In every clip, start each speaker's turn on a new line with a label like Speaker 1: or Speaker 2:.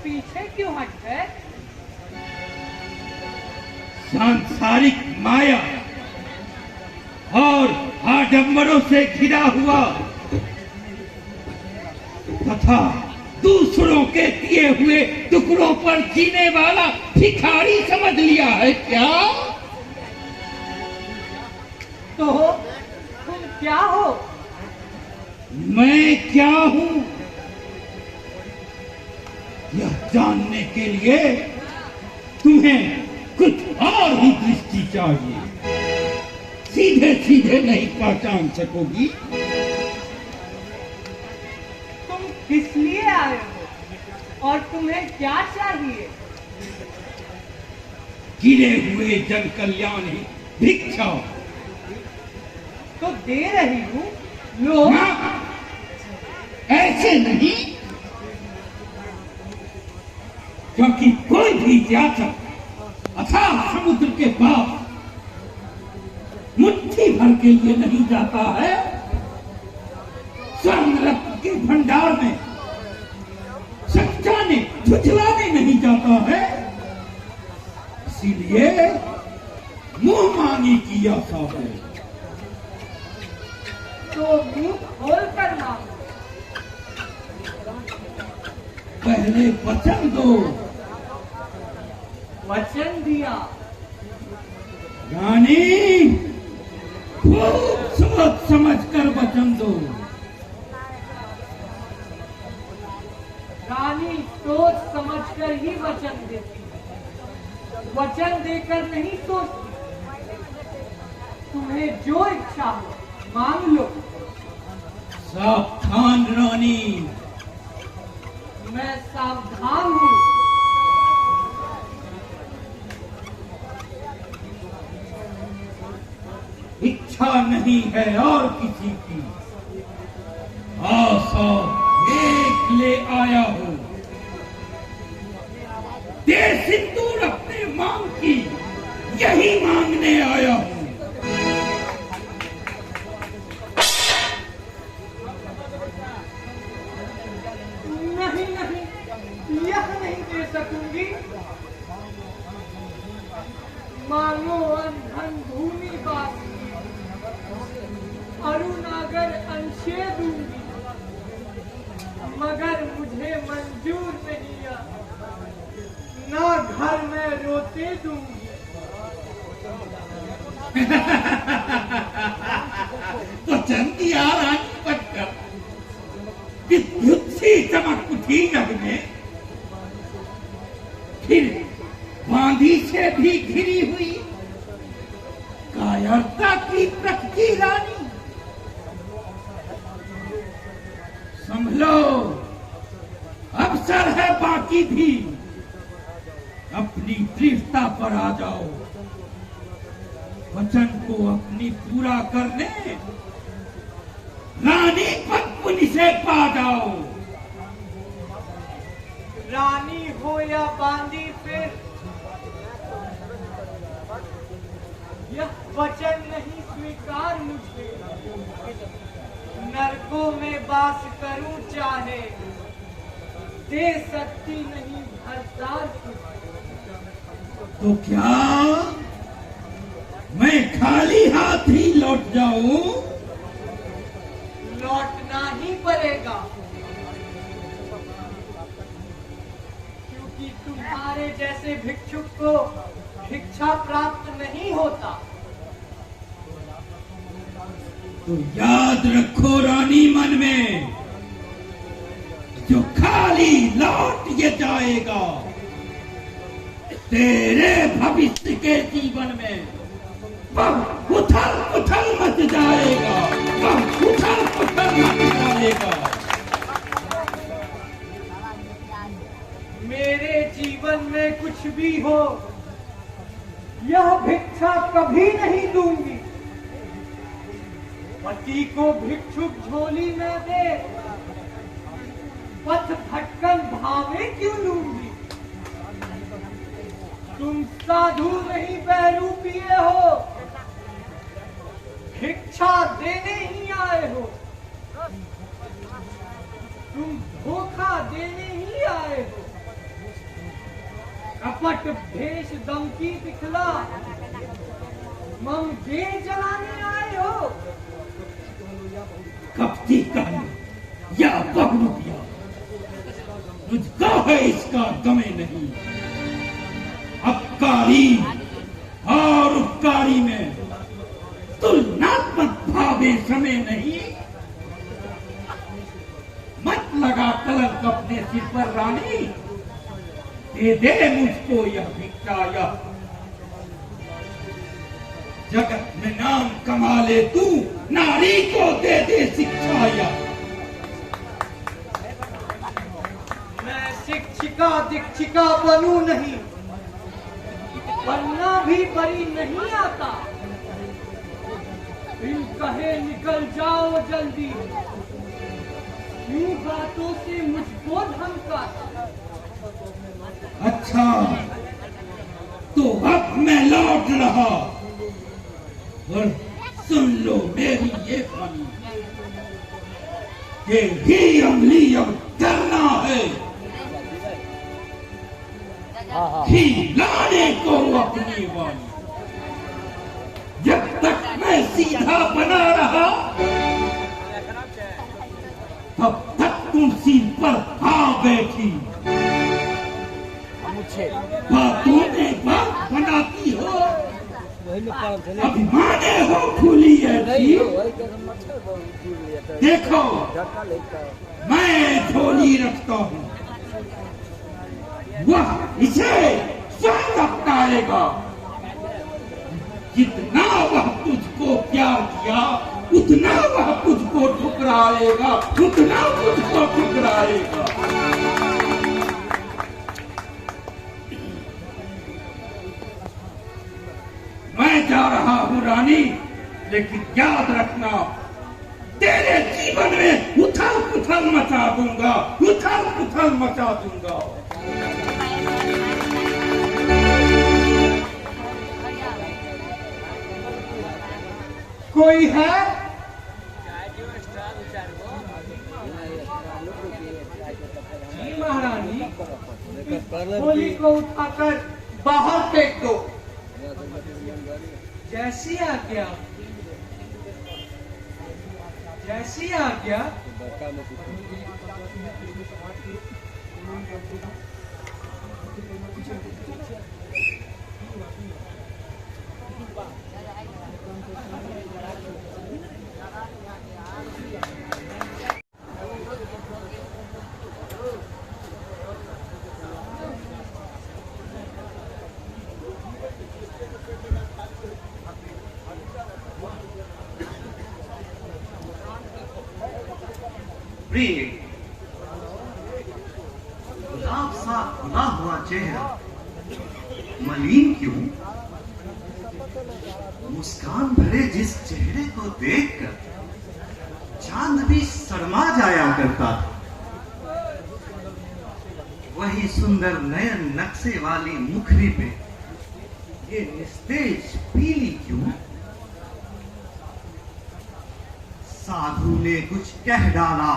Speaker 1: पीछे क्यों हट गए?
Speaker 2: सांसारिक माया और आडंबरों से घिरा हुआ तथा दूसरों के दिए हुए टुकड़ों पर जीने वाला भिखारी समझ लिया है क्या?
Speaker 1: तो तुम क्या हो?
Speaker 2: मैं क्या हूं यह जानने के लिए तुम्हें कुछ और ही दृष्टि चाहिए। सीधे सीधे नहीं पहचान सकोगी।
Speaker 1: तुम किस लिए आए हो और तुम्हें क्या चाहिए?
Speaker 2: गिरे हुए जन कल्याण ही भिक्षा।
Speaker 1: तो दे रही हूँ, लो।
Speaker 2: ऐसे नहीं, क्योंकि कोई भी जातक अथाह समुद्र के पास मुट्ठी भर के लिए नहीं जाता है, स्वर्ण रत्न के भंडार में सच्चाने झुझलाने नहीं जाता है। इसीलिए मुंह मांगी की आशा है।
Speaker 1: तो मुंह खोल कर मांगो।
Speaker 2: पहले वचन दो।
Speaker 1: वचन दिया।
Speaker 2: रानी, खूब सोच समझ कर वचन दो।
Speaker 1: रानी सोच समझ कर ही वचन देती है, वचन देकर नहीं सोचती। तुम्हें जो इच्छा हो मांग लो।
Speaker 2: सावधान रानी।
Speaker 1: मैं सावधान हूँ।
Speaker 2: इच्छा नहीं है और किसी की, आशा एक ले आया हूँ। दे सिंदूर अपने मांग की, यही मांगने आया हूँ।
Speaker 1: नहीं नहीं, यह नहीं दे सकूंगी। मांगो अंधन भूमि बासी, अरुणागर अंशे दूंगी, मगर मुझे मंजूर नहीं है, ना घर में रोते दूंगी।
Speaker 2: वचन दिया रानी बनकर, विद्युत सी चमक उठी जग में, फिर बांधी से भी घिरी हुई कायरता की प्रकृति रानी। संभलो, अवसर है बाकी भी। अपनी दृढ़ता पर आ जाओ, वचन को अपनी पूरा करने रानी पद्मिनी से पा जाओ।
Speaker 1: रानी हो या बांदी, फिर यह वचन नहीं स्वीकार मुझे। नरकों में वास करूं चाहे, दे सकती नहीं भरदार तुझे।
Speaker 2: तो क्या मैं खाली हाथ ही लौट जाऊं?
Speaker 1: लौटना ही पड़ेगा, क्योंकि तुम्हारे जैसे भिक्षुक को भिक्षा प्राप्त नहीं होता।
Speaker 2: तो याद रखो रानी मन में, जो खाली लौट ये जाएगा, तेरे भविष्य के जीवन में वह उथल पुथल मच जाएगा, वह उथल पुथल मच जाएगा।
Speaker 1: मेरे जीवन में कुछ भी हो, यह भिक्षा कभी नहीं दूंगी। पति को भिक्षुक झोली में दे, पथ भटकन भावे क्यों लूंगी। तुम साधु नहीं बहरूपिये हो, भिक्षा देने ही आए हो। तुम धोखा देने ही आए हो। कपट भेष दम की दिखला, मम दे जलाने आए हो।
Speaker 2: कपटी कहना या बहुरूपिया, मुझको है इसका गमे नहीं। अपकारी और उपकारी में तुलनात्मक भावे समय नहीं। मत लगा कलंक अपने सिर पर रानी, दे मुझको यह भिक्षा। यह जगत में नाम कमा ले तू, नारी को दे शिक्षा। यह
Speaker 1: मैं शिक्षिका दीक्षिका बनूं नहीं, बनना भी परी नहीं आता। इन कहे निकल जाओ जल्दी, यूं बातों से मुझको धमकाता।
Speaker 2: अच्छा, तो अब मैं लौट रहा, और सुन लो मेरी ये वाणी, कि ही अमली अब करना है। ही लाने को अपनी वाणी, जब तक मैं सीधा बना रहा, तब तक कुर्सी पर आ बैठी। बातों में बात बनाती हो, अभिमाने हो फूली ऐसी। देखो, मैं झोली रखता हूँ, वह इसे स्वयं अपनाएगा। जितना वह तुझको प्यार किया, उतना वह तुझको ठुकराएगा, उतना तुझको ठुकराएगा। मैं जा रहा हूँ रानी, लेकिन याद रखना, तेरे जीवन में उथल पुथल मचा दूंगा, उथल पुथल मचा दूंगा।
Speaker 1: कोई है? जी महारानी, होली को उठाकर बाहर फेंक दो। जैसी आज्ञा, जैसी आज्ञा।
Speaker 3: प्रिय, गुलाब सा खुला हुआ चेहरा मलिन क्यों? मुस्कान भरे जिस चेहरे को देखकर चांद भी शर्मा जाया करता था, वही सुंदर नयन नक्शे वाली मुखरी पे ये निस्तेज पीली क्यों? साधु ने कुछ कह डाला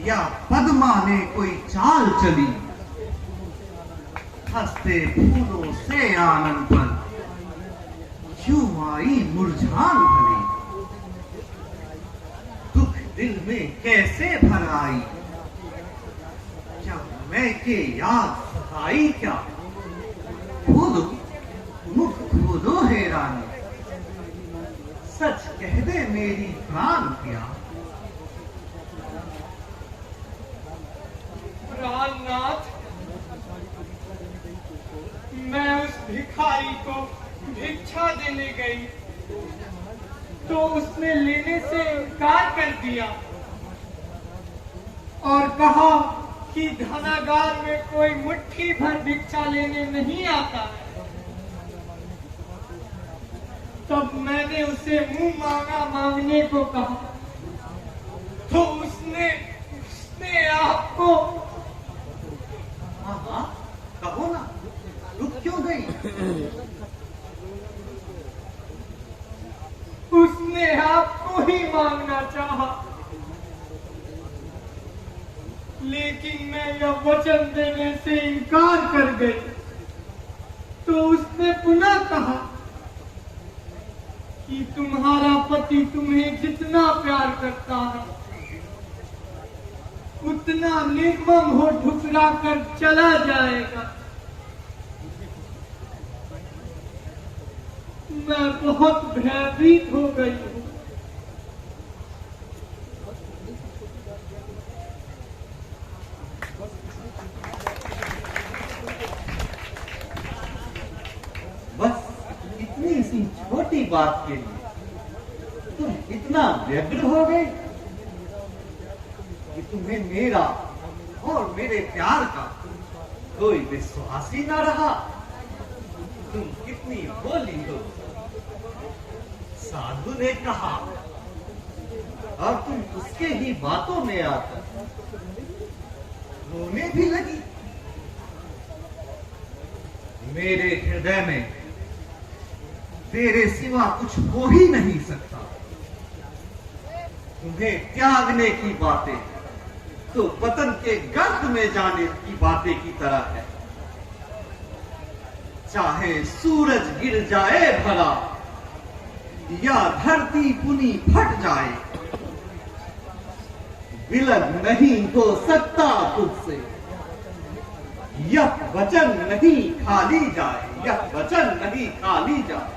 Speaker 3: या पद्मा ने कोई चाल चली, हंसते फूलों से आनंद पर क्यों आई मुरझान भरी? दुख दिल में कैसे भर आई, क्या मैं के याद आई क्या? खोदो मुख खोदो हे रानी, सच कह दे मेरी प्राण प्यार।
Speaker 1: प्राणनाथ, मैं उस भिखारी को भिक्षा देने गई तो उसने लेने से इनकार कर दिया और कहा कि धनागार में कोई मुट्ठी भर भिक्षा लेने नहीं आता है। तब मैंने उसे मुंह मांगा मांगने को कहा तो उसने आपको।
Speaker 3: हाँ, कहो ना, रुक क्यों गई?
Speaker 1: उसने आपको ही मांगना चाहा, लेकिन मैं में यह वचन देने से इनकार कर गई तो उसने पुनः कहा कि तुम्हारा पति तुम्हें जितना प्यार करता है उतना निर्मम हो ठुकरा कर चला जाएगा। मैं बहुत भयभीत हो गई हूँ।
Speaker 3: बस इतनी सी छोटी बात के लिए तुम इतना व्यग्र हो गए कि तुम्हें मेरा और मेरे प्यार का कोई विश्वास ही ना रहा। तुम कितनी बोली हो। साधु ने कहा और तुम उसके ही बातों में आकर रोने भी लगी। मेरे हृदय में तेरे सिवा कुछ हो ही नहीं सकता। तुम्हें त्यागने की बातें तो पतन के गर्त में जाने की बातें की तरह है। चाहे सूरज गिर जाए भला या धरती पुनी फट जाए, विलग नहीं हो सकता तुझसे। यह वचन नहीं खाली जाए, यह वचन नहीं खाली जाए।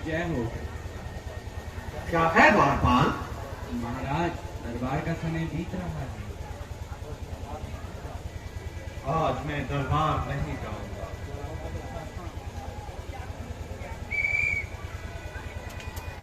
Speaker 4: जय हो।
Speaker 3: क्या है द्वारपाल?
Speaker 4: महाराज, दरबार का समय बीत रहा है।
Speaker 3: आज मैं दरबार नहीं जाऊंगा।